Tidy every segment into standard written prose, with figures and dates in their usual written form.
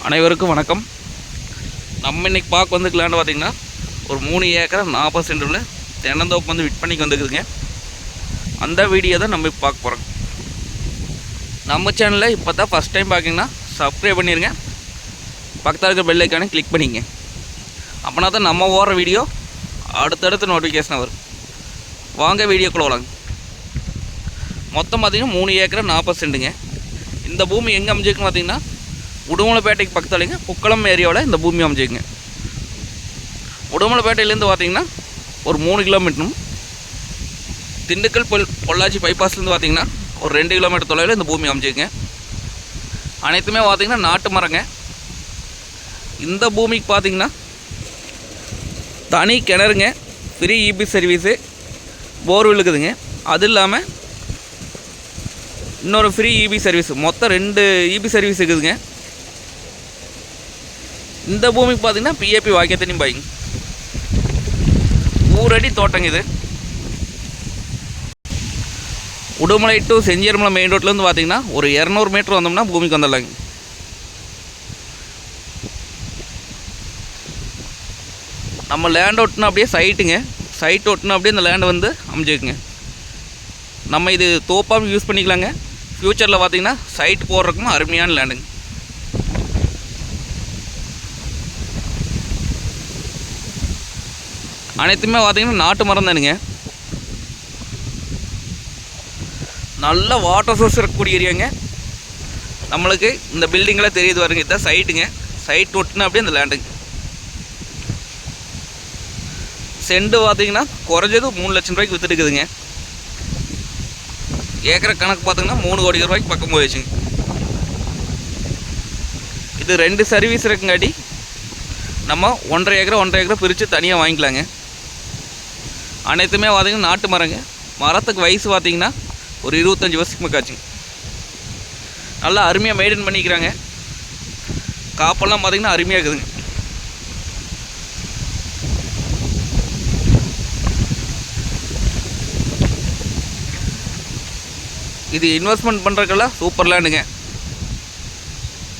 அனைவருக்கும் வணக்கம். நம்ம இன்றைக்கி பார்க்க வந்துக்கலான்னு பார்த்திங்கன்னா ஒரு 3 ஏக்கர் 40 சென்டில் தென்னந்தோப்பு வந்து விற்பனைக்கு வந்துக்குதுங்க. அந்த வீடியோ தான் நம்ம இப்போ பார்க்க போகிறோம். நம்ம சேனலில் இப்போ தான் ஃபஸ்ட் டைம் பார்க்கிங்கன்னா சப்ஸ்கிரைப் பண்ணிடுங்க, பக்கத்தில் இருக்கிற பெல் ஐக்கானை கிளிக் பண்ணிங்க. அப்படின்னா தான் நம்ம ஓடுற வீடியோ அடுத்தடுத்து நோட்டிஃபிகேஷன் வரும். வாங்க வீடியோக்குள்ள வராங்க. மொத்தம் பார்த்திங்கன்னா 3 ஏக்கர் 40 சென்ட்டுங்க. இந்த பூமி எங்கே அமைஞ்சிருக்குன்னு பார்த்திங்கன்னா உடுமலைப்பேட்டைக்கு பக்கத்துலேங்க புக்கலம் ஏரியாவில் இந்த பூமி அமைஞ்சிருக்குங்க. உடுமலைப்பேட்டையிலேருந்து பார்த்திங்கன்னா ஒரு 3 கிலோமீட்டரும், திண்டுக்கல் பொள்ளாச்சி பைபாஸ்லேருந்து பார்த்திங்கன்னா ஒரு 2 கிலோமீட்டர் தொலைவில் இந்த பூமி அமைஞ்சிருக்குங்க. அனைத்துமே பார்த்திங்கன்னா நாட்டு மரங்க. இந்த பூமிக்கு பார்த்திங்கன்னா தனி கிணறுங்க, ஃப்ரீ இபி சர்வீஸு, போர்வெல் இருக்குதுங்க. அது இல்லாமல் இன்னொரு ஃப்ரீ இபி சர்வீஸ், மொத்தம் 2 இபி சர்வீஸ் இருக்குதுங்க. இந்த பூமிக்கு பார்த்திங்கன்னா பிஏபி வாக்கிய தண்ணி பாய்ங்க. ஊரடி தோட்டங்க இது. உடுமலை டு செஞ்சியர்மலை மெயின் ரோட்லேருந்து பார்த்திங்கன்னா ஒரு 200 மீட்டர் வந்தோம்னா பூமிக்கு வந்துடலாங்க. நம்ம லேண்ட் ஓட்டுனா அப்படியே சைட் ஓட்டுனா அப்படியே இந்த லேண்டை வந்து அமைஞ்சிக்குங்க. நம்ம இது தோப்பாக யூஸ் பண்ணிக்கலாங்க. ஃப்யூச்சரில் பார்த்திங்கன்னா சைட் போடுறதுக்கும் அருமையான லேண்டுங்க. அனைத்துமே பார்த்திங்கன்னா நாட்டு மரம் தானுங்க. நல்ல வாட்டர் சோர்ஸ் இருக்கக்கூடிய ஏரியாங்க. நம்மளுக்கு இந்த பில்டிங்கெலாம் தெரியுது வருங்க. இதுதான் சைட்டுங்க. சைட் ஒட்டுனா அப்படியே இந்த லேண்டுங்க. செண்டு பார்த்திங்கன்னா குறைஞ்சது 3 லட்சம் ரூபாய்க்கு விற்றுட்டுக்குதுங்க. ஏக்கரை கணக்கு பார்த்திங்கன்னா 3 கோடி ரூபாய்க்கு பக்கம் போயிடுச்சுங்க. இது 2 சர்வீஸ் இருக்குங்காட்டி நம்ம 1.5 ஏக்கரை பிரித்து தனியாக வாங்கிக்கலாங்க. அனைத்துமே பார்த்திங்கன்னா நாட்டு மரங்க. மரத்துக்கு வயசு பார்த்திங்கன்னா ஒரு 25 வருஷத்துக்கு மேக்காச்சுங்க. நல்லா அருமையாக மெயின்டைன் பண்ணிக்கிறாங்க. காப்பெல்லாம் பார்த்திங்கன்னா அருமையாக இருக்குதுங்க. இது இன்வெஸ்ட்மெண்ட் பண்ணுறதுக்கெல்லாம் சூப்பர் லேண்டுங்க.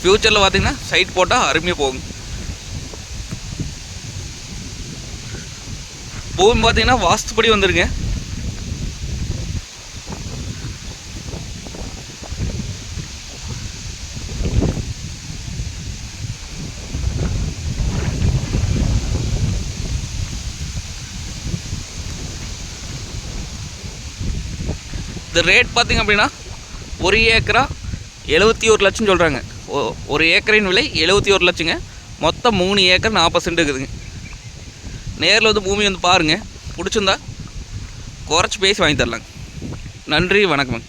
ஃப்யூச்சரில் பார்த்திங்கன்னா சைட் போட்டால் அருமையாக போகும். பூமி பார்த்திங்கன்னா வாஸ்துப்படி வந்துருங்க. இந்த ரேட் பார்த்திங்க அப்படின்னா 1 ஏக்கரா 71 லட்சம் சொல்கிறாங்க. ஒரு ஏக்கரின் விலை 71 லட்சங்க. மொத்தம் 3 ஏக்கர் 40 சென்ட் இருக்குதுங்க. நேரில் வந்து பூமி வந்து பாருங்கள். பிடிச்சிருந்தா குறைச்சி பேசி வாங்கி தரலாங்க. நன்றி, வணக்கம்.